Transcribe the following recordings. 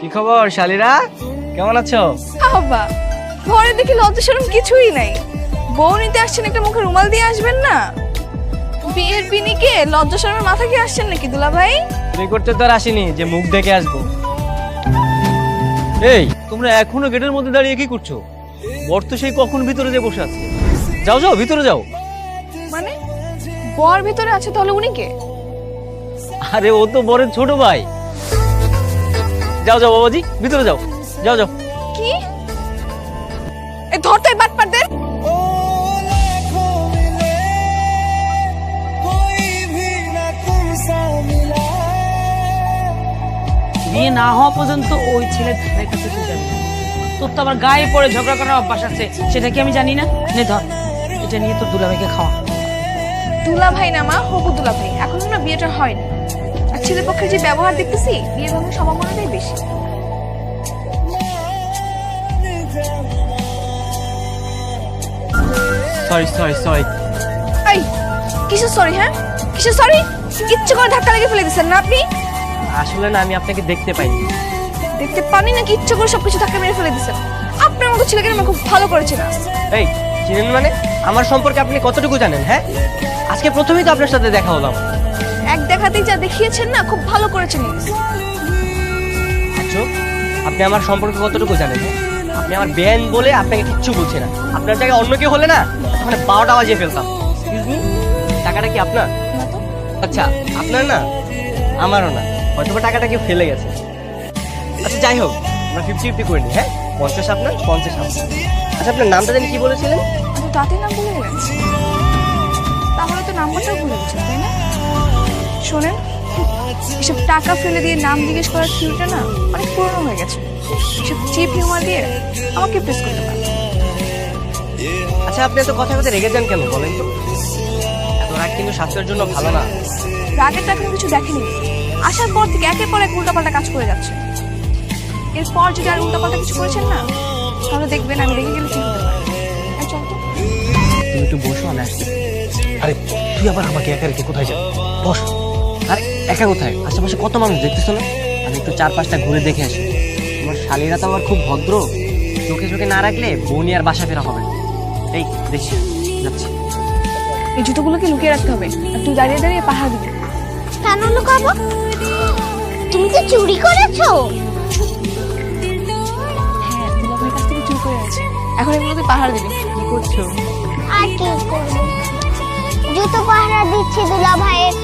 কি খবর শালিরা, কেমন আছো? বাবা ঘরে দেখি লজ্জা শরম কিছুই নাই। বউ নিতে আসছেন, একটা মুখে রুমাল দিয়ে আসবেন না। বিয়ের পিনিকে লজ্জা শরমের মাথা কি আসছেন নাকি দুলা ভাই? বিয়ে করতে তো আর আসিনি যে মুখ দেখে আসবো। এই তোমরা এখনো গেটের মধ্যে দাঁড়িয়ে কি করছো? বর তো সেই কখন ভিতরে যে বসে আছে। যাও যাও ভিতরে যাও। মানে বর ভিতরে আছে, তাহলে উনি কে? আরে ও তো বরের ছোট ভাই। যাও যাও বাবাজি, ভিতরে যাও, যাও যাও। কি এই ধরতে বাটপারদের? বিয়ে না হওয়া পর্যন্ত ওই ছেলের ধারের কাছে তুই যাবি না। তোর তো আবার গায়ে পড়ে ঝগড়া করার অভ্যাস আছে, সেটা কি আমি জানি না? নে ধর, এটা নিয়ে তোর দুলাভাইকে খাওয়া। দুলা ভাই না মা, হবু দুলা ভাই। এখনো না বিয়েটা হয়নি। আর ছেলে পক্ষের যে ব্যবহার দেখতেছি, বিয়ে ভাঙার সম্ভাবনাটাই বেশি। Sorry sorry sorry. এই কিসের সরি? হ্যাঁ কিসের সরি? ইচ্ছে করে ধাক্কা লেগে ফেলে দিচ্ছেন না আপনি? আসলে না, আমি আপনাকে দেখতে পাইনি। দেখতে পানি নাকি ইচ্ছে করে সবকিছু ধাক্কা মেরে ফেলে দিচ্ছেন? আপনার মতো ছেলেকে আমি খুব ভালো করেছি না। এই চিনেন মানে? আমার সম্পর্কে আপনি কতটুকু জানেন? হ্যাঁ, আজকে প্রথমেই তো আপনার সাথে দেখা হলাম। এক দেখাতেই যা দেখিয়েছেন না, খুব ভালো করেছেন। আচ্ছা, আপনি আমার সম্পর্কে কতটুকু জানেন? হ্যাঁ? আপনি আমার বেআইন বলে আপনাকে কিচ্ছু বলছে না। আপনার জায়গায় অন্য কেউ হলে না, মানে 12টা বাজিয়ে ফেলতাম। এক্সকিউজ মি, টাকাটা কি আপনার? আচ্ছা আপনার না, আমারও না, হয়তো বা টাকাটা কেউ ফেলে গেছে। আচ্ছা যাই হোক, আমরা 50-50 করে নিই। হ্যাঁ, 50 আপনার, 50 আমার। আচ্ছা আপনার নামটা জানি কি বলেছিলেন? তো তাতে নাম ভুলে গেলেন? তাহলে তো নাম্বারটাও ভুলে গেছেন, তাই না? শোনেন, এসব টাকা ফেলে দিয়ে নাম জিজ্ঞেস করার থিওরিটা না অনেক পুরনো হয়ে গেছে। এসব চিপ হিউমার দিয়ে আমাকে প্রেস করতে পারেন। আচ্ছা আপনি এত কথা কথা রেগে যান কেন বলেন তো? এত রাগ কিন্তু স্বাস্থ্যের জন্য ভালো না। রাগের টাকা কিছু দেখেনি, আসার পর থেকে একের পর এক উল্টাপাল্টা কাজ করে যাচ্ছে। এরপর যদি আর উল্টাপাল্টা কিছু করেছেন না, তাহলে দেখবেন আমি রেগে গেলে কি হতে পারে। চল তো। তুমি একটু বসো, আমি আসছি। আরে তুই আবার আমাকে একা রেখে কোথায় যাবি? বস। আরে একা কোথায়, আশেপাশে কত মানুষ দেখতেছো না? আমি একটু 4-5টা ঘুরে দেখে আসি। তোমার শালীরা তো আমার খুব ভদ্র, চোখে চোখে না রাখলে বউনি আর বাসা ফেরা হবে না। এই দেখি, যাচ্ছি। এই জুতোগুলোকে লুকিয়ে রাখতে হবে, আর তুই দাঁড়িয়ে দাঁড়িয়ে পাহাড় দিবি। কেন লুকাবো? তুমি কি চুরি করেছো? হ্যাঁ, দুলাভাইয়ের কাছ থেকে চুরি করে আছে। এখন এগুলো তুই পাহাড় দিবি। কি করছো? আর কি করবো? জুতো পাহারা দিচ্ছি দুলা ভাইয়ের।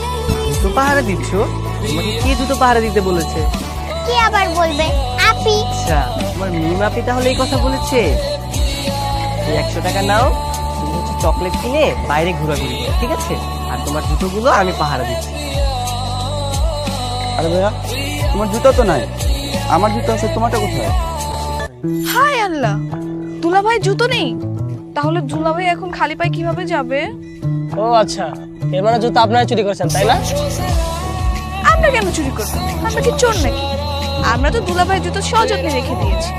জুতো পাহারা দিচ্ছ? তোমাকে কে জুতো পাহারা দিতে বলেছে? কি আবার বলবে? আপি। আচ্ছা, তোমার মিমাপি তাহলে এই কথা বলেছে? এই 100 টাকা নাও, তুমি হচ্ছে চকলেট কিনে বাইরে ঘোরাঘুরি করো, ঠিক আছে? আর তোমার জুতোগুলো আমি পাহারা দিচ্ছি। আরে ভাইয়া, তোমার জুতা তো নাই, আমার জুতা আছে, তোমারটা কোথায়? হায় আল্লাহ, দুলাভাই জুতো নেই। তাহলে দুলাভাই এখন খালি পায়ে কিভাবে যাবে? ও আচ্ছা, এর মানে জুতো আপনারা চুরি করেছেন তাই না? আমরা কেন চুরি করবো? আমরা কি চোর নাকি? আমরা তো দুলাভাই জুতো সযত্নে রেখে দিয়েছি।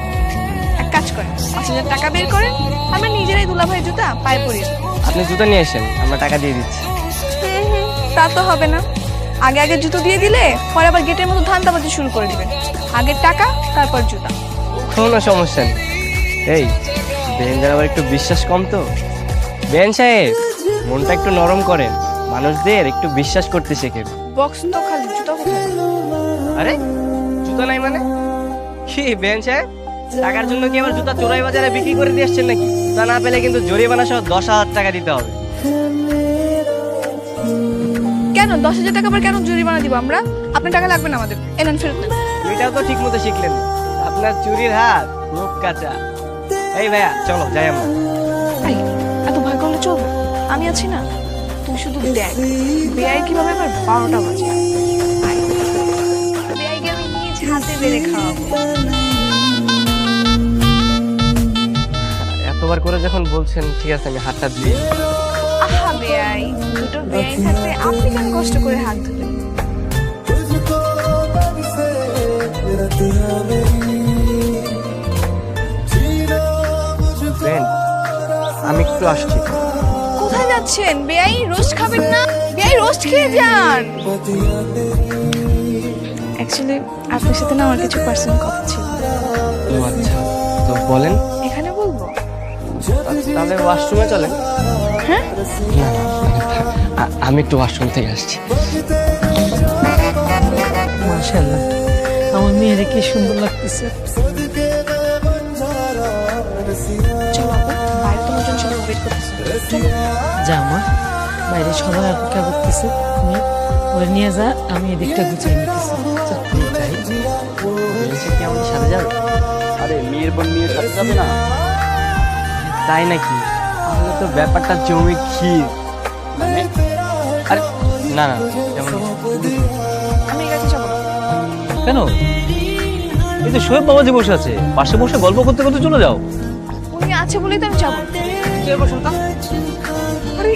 এক কাজ করেন, 5,000 টাকা বের করেন, আমরা নিজেরাই দুলাভাই জুতা পায়ে পরিয়ে দেব। আপনি জুতো নিয়ে এসেন, আমরা টাকা দিয়ে দিচ্ছি। তা তো হবে না। আগে আগে জুতো দিয়ে দিলে পরে আবার গেটের মতো ধান্দাবাজি শুরু করে দিবেন। আগের টাকা, তারপর জুতা। কোনো সমস্যা নেই। এই বেঞ্জার আবার একটু বিশ্বাস কম তো। বেন সাহেব, মনটা একটু নরম করেন, মানুষদের একটু বিশ্বাস করতে শেখেন। বক্স তো খালি, জুতা কোথায়? আরে জুতো নাই মানে কি বেন সাহেব? টাকার জন্য কি আবার জুতা চোরাই বাজারে বিক্রি করে দিয়ে আসছেন নাকি? তা না পেলে কিন্তু জরিমানা সহ 10,000 টাকা দিতে হবে। কেন 10,000 টাকা আবার কেন জরিমানা দিব আমরা? আপনার টাকা লাগবে না আমাদের, এনেন ফেরত নেন। এটাও তো ঠিক মতো শিখলেন না। আপনার চুরির হাত মুখ কাঁচা। এই ভাইয়া চলো যাই আমরা। এই, এত ভয় করলে চলবে? আমি আছি না, তুই শুধু দেখ বেয়াই কিভাবে এবার 12টা বাজে। আয়, বেয়াইকে আমি নিজ হাতে বেড়ে খাওয়াবো। এতবার করে যখন বলছেন, ঠিক আছে আমি হাতটা দিয়ে। আহা বেয়াই, দুটো বেয়াই থাকতে আপনি কেন কষ্ট করে হাত ধুবেন? বেন, আমি একটু আসছি। কোথায় যাচ্ছেন বেয়াই? রোস্ট খাবেন না? বেয়াই রোস্ট খেয়ে যান। অ্যাকচুয়ালি আপনার সাথে না আমার কিছু পার্সোনাল কথা ছিল। ও আচ্ছা, তো বলেন। এখানে বলবো? তাহলে ওয়াশরুমে চলেন। হ্যাঁ, আমি একটু ওয়াশরুম থেকে আসছি। মাশাআল্লাহ, আমার মেয়েরে কি সুন্দর লাগতেছে। চলো আপু, বাইরে তোমার জন্য সবাই ওয়েট করতেছে। যা মা, বাইরে সবাই অপেক্ষা করতেছে, তুমি ওরে নিয়ে যা, আমি এদিকটা গুছিয়ে নিতেছি। চল। কি আমাদের সাথে যাবে? আরে মেয়ের বোন মেয়ের সাথে যাবে না? তাই নাকি? তাহলে তো ব্যাপারটা জমি ক্ষীর। মানে আরে না না, তেমন কিছু। আমি এই কাছে যাবো না। কেন? এই তো শোয়েব বাবাজি বসে আছে, পাশে বসে গল্প করতে করতে চলে যাও। উনি আছে বলেই তো আমি যাবো। তুই এবার শুনতাম। আরে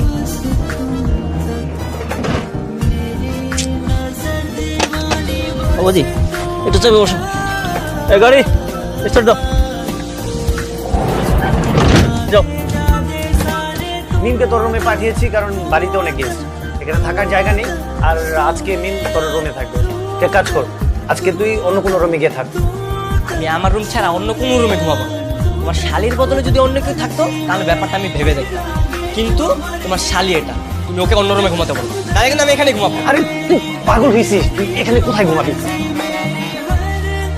বাবাজি একটু চাপে বসো। এই গাড়ি স্টার্ট দাও। যাও। মিমকে তোর রুমে পাঠিয়েছি কারণ বাড়িতে অনেক গেস্ট, এখানে থাকার জায়গা নেই। আর আজকে মিম তোর রুমে থাকবে। কে কাজ কর, আজকে তুই অন্য কোনো রুমে গিয়ে থাক। আমি আমার রুম ছাড়া অন্য কোনো রুমে ঘুমাবো। তোমার শালির বদলে যদি অন্য কেউ থাকতো তাহলে ব্যাপারটা আমি ভেবে দেখতাম, কিন্তু তোমার শালি এটা, তুমি ওকে অন্য রুমে ঘুমাতে বলো, তাহলে কিন্তু আমি এখানে ঘুমাবো। আরে তুই পাগল হয়েছিস, তুই এখানে কোথায় ঘুমাবি?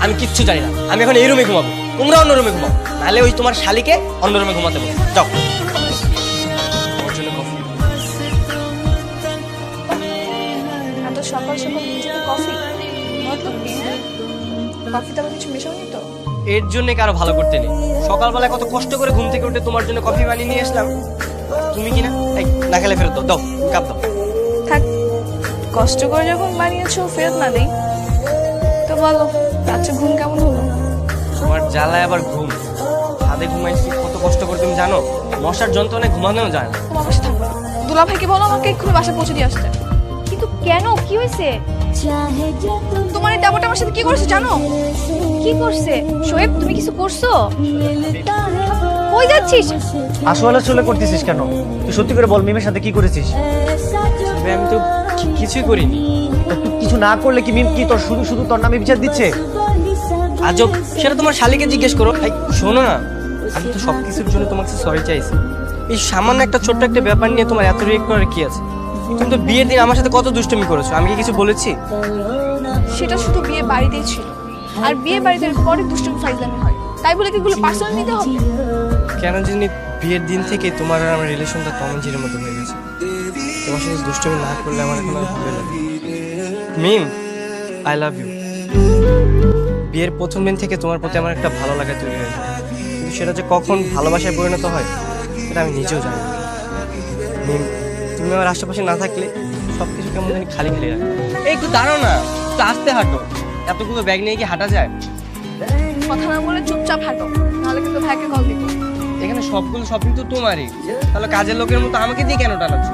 আমি কিচ্ছু জানি না, আমি এখন এই রুমে ঘুমাবো, তোমরা অন্য রুমে ঘুমাও, নাহলে ওই তোমার শালিকে অন্য রুমে ঘুমাতে বলো। যাও। তোমার জন্য কফি। এত সকাল সকাল নিজেকে কফি মতলব কি? হ্যাঁ, কফিতে আবার কিছু মেশাওনি তো? এর জন্য কারো ভালো করতে নেই। সকালবেলায় কত কষ্ট করে ঘুম থেকে উঠে তোমার জন্য কফি বানিয়ে নিয়ে আসলাম, তুমি কি না? এই না খেলে ফেরত দাও, দাও কাপ দাও। থাক, কষ্ট করে যখন বানিয়েছো ফেরত না দেই তো বলো, রাত্রে ঘুম কেমন হলো? তোমার জ্বালায় আবার ঘুম। ছাদে ঘুমাইছি কত কষ্ট করে, তুমি জানো? মশার যন্ত্রণায় ঘুমানো যায় না। তোমার বাসা থাকবে না। দুলা ভাইকে বলো আমাকে এক্ষুনি বাসা পৌঁছে দিয়ে আসতে। কিন্তু কেন, কি হয়েছে? তোমার এই দেবরটা আমার সাথে কি করেছে জানো? কি করছে? শোয়েব, তুমি কিছু করছো? কই যাচ্ছিস? আসলে চলে করতেছিস কেন? তুই সত্যি করে বল, মিমের সাথে কি করেছিস? তবে আমি তো কিছুই করিনি। তুই কিছু না করলে কি মিম কি তোর শুধু শুধু তোর নামে বিচার দিচ্ছে? আজব, সেটা তোমার শালিকে জিজ্ঞেস করো। এই শোনো না, আমি তো সবকিছুর জন্য তোমার কাছে সরি চাইছি। এই সামান্য একটা ছোট্ট একটা ব্যাপার নিয়ে তোমার এত রিয়েক্ট করার কি আছে? তুমি তো বিয়ের দিন আমার সাথে কত দুষ্টুমি করেছো, আমি কি কিছু বলেছি? সেটা শুধু বিয়ে বাড়িতেই ছিল, আর বিয়ে বাড়িতে এরকম অনেক দুষ্টুমি ফাইজলামি হয়, তাই বলে কি এগুলো পার্সোনাল নিতে হবে? কেন জানি বিয়ের দিন থেকে তোমার আর আমার রিলেশনটা টম এন্ড জেরির মতো হয়ে গেছে। তোমার সাথে দুষ্টুমি না করলে আমার এখন আর ভালো লাগে। মিম, আই লাভ ইউ। বিয়ের প্রথম দিন থেকে তোমার প্রতি আমার একটা ভালো লাগা তৈরি হয়েছে, কিন্তু সেটা যে কখন ভালোবাসায় পরিণত হয় সেটা আমি নিজেও জানি না। মিম, তুমি আমার আশেপাশে না থাকলে সব কিছু কেমন জানি খালি খালি রাখে। এই একটু দাঁড়াও না, একটু আস্তে হাঁটো। এতগুলো ব্যাগ নিয়ে কি হাঁটা যায়? কথা না বলে চুপচাপ হাঁটো, নাহলে কিন্তু ভাইকে কল দিত। এখানে সবগুলো শপিং তো তোমারই, তাহলে কাজের লোকের মতো আমাকে দিয়ে কেন টানাচ্ছ?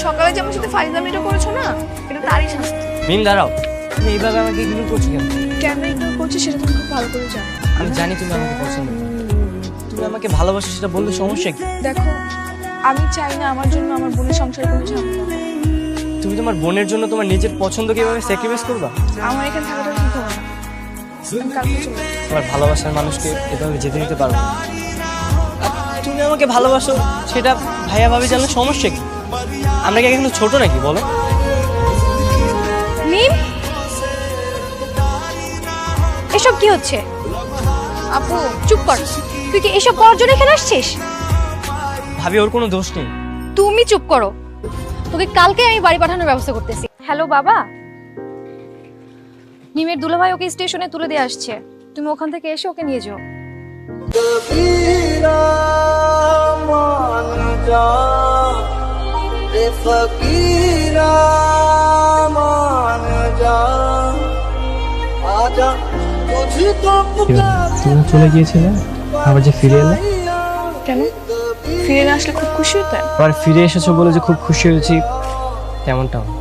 সকালে যে আমার সাথে ফাইজলামিটা করেছো না, এটা তারই শাস্তি। মিম দাঁড়াও, তুমি এইভাবে আমাকে ইগনোর করছো কেন? কেন ইগনোর করছি সেটা তুমি খুব ভালো করে জানো। আমি জানি তুমি আমাকে পছন্দ করো, তুমি আমাকে ভালোবাসো, সেটা বললে সমস্যা কি? দেখো, আমি চাই না আমার জন্য আমার বোনের সংসারে কোনো ঝামেলা। তুমি তোমার বোনের জন্য তোমার নিজের পছন্দ কিভাবে স্যাক্রিফাইস করবা? আমার এখানে থাকাটা ঠিক হবে না। আমি কালকে চলে যাবো। তোমার ভালোবাসার মানুষকে এভাবে যেতে দিতে পারবো না। আর তুমি আমাকে ভালোবাসো, সেটা ভাইয়া ভাবি জানলে সমস্যা কি? আমরা কি কিন্তু ছোট নাকি বলো? মিম, এসব কি হচ্ছে? আপু চুপ কর, তুই কি এসব করার জন্য এখানে আসছিস? ভাবি ওর কোনো দোষ নেই। তুমি চুপ করো, তোকে কালকে আমি বাড়ি পাঠানোর ব্যবস্থা করতেছি। হ্যালো বাবা, মিমের দুলাভাই ওকে স্টেশনে তুলে দিয়ে আসছে, তুমি ওখান থেকে এসে ওকে নিয়ে যাও। তুমি চলে গিয়েছিলে, আবার যে ফিরে এলে কেন? ফিরে না আসলে খুব খুশি হতে? আবার ফিরে এসেছো বলে যে খুব খুশি হয়েছি তেমনটাও না।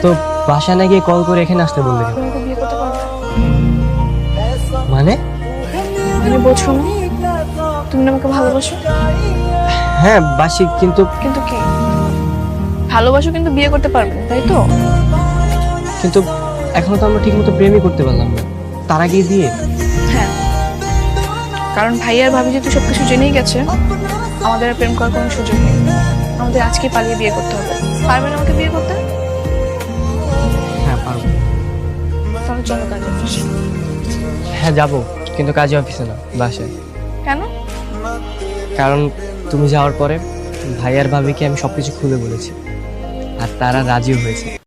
তো বাসা না গিয়ে কল করে এখানে আসতে বললে কেন? তোমাকে বিয়ে করতে পারবে? মানে? মানে বোঝো না, তুমি না আমাকে ভালোবাসো? হ্যাঁ বাসি, কিন্তু কিন্তু কি? ভালোবাসো কিন্তু বিয়ে করতে পারবে না, তাই তো? কিন্তু এখনো তো আমরা ঠিকমতো প্রেমই করতে পারলাম না, তার আগেই বিয়ে। হ্যাঁ, কারণ ভাইয়ার ভাবি যেহেতু সবকিছু জেনেই গেছে, আমাদের আর প্রেম করার কোনো সুযোগ নেই। আমাদের আজকে পালিয়ে বিয়ে করতে হবে। পারবেন আমাকে বিয়ে করতে? হ্যাঁ পারবো। তাহলে চলো কাজে। হ্যাঁ যাবো, কিন্তু কাজে অফিসে না, বাসায়। কেন? কারণ তুমি যাওয়ার পরে ভাইয়ার ভাবিকে আমি সবকিছু খুলে বলেছি, আর তারা রাজিও হয়েছে।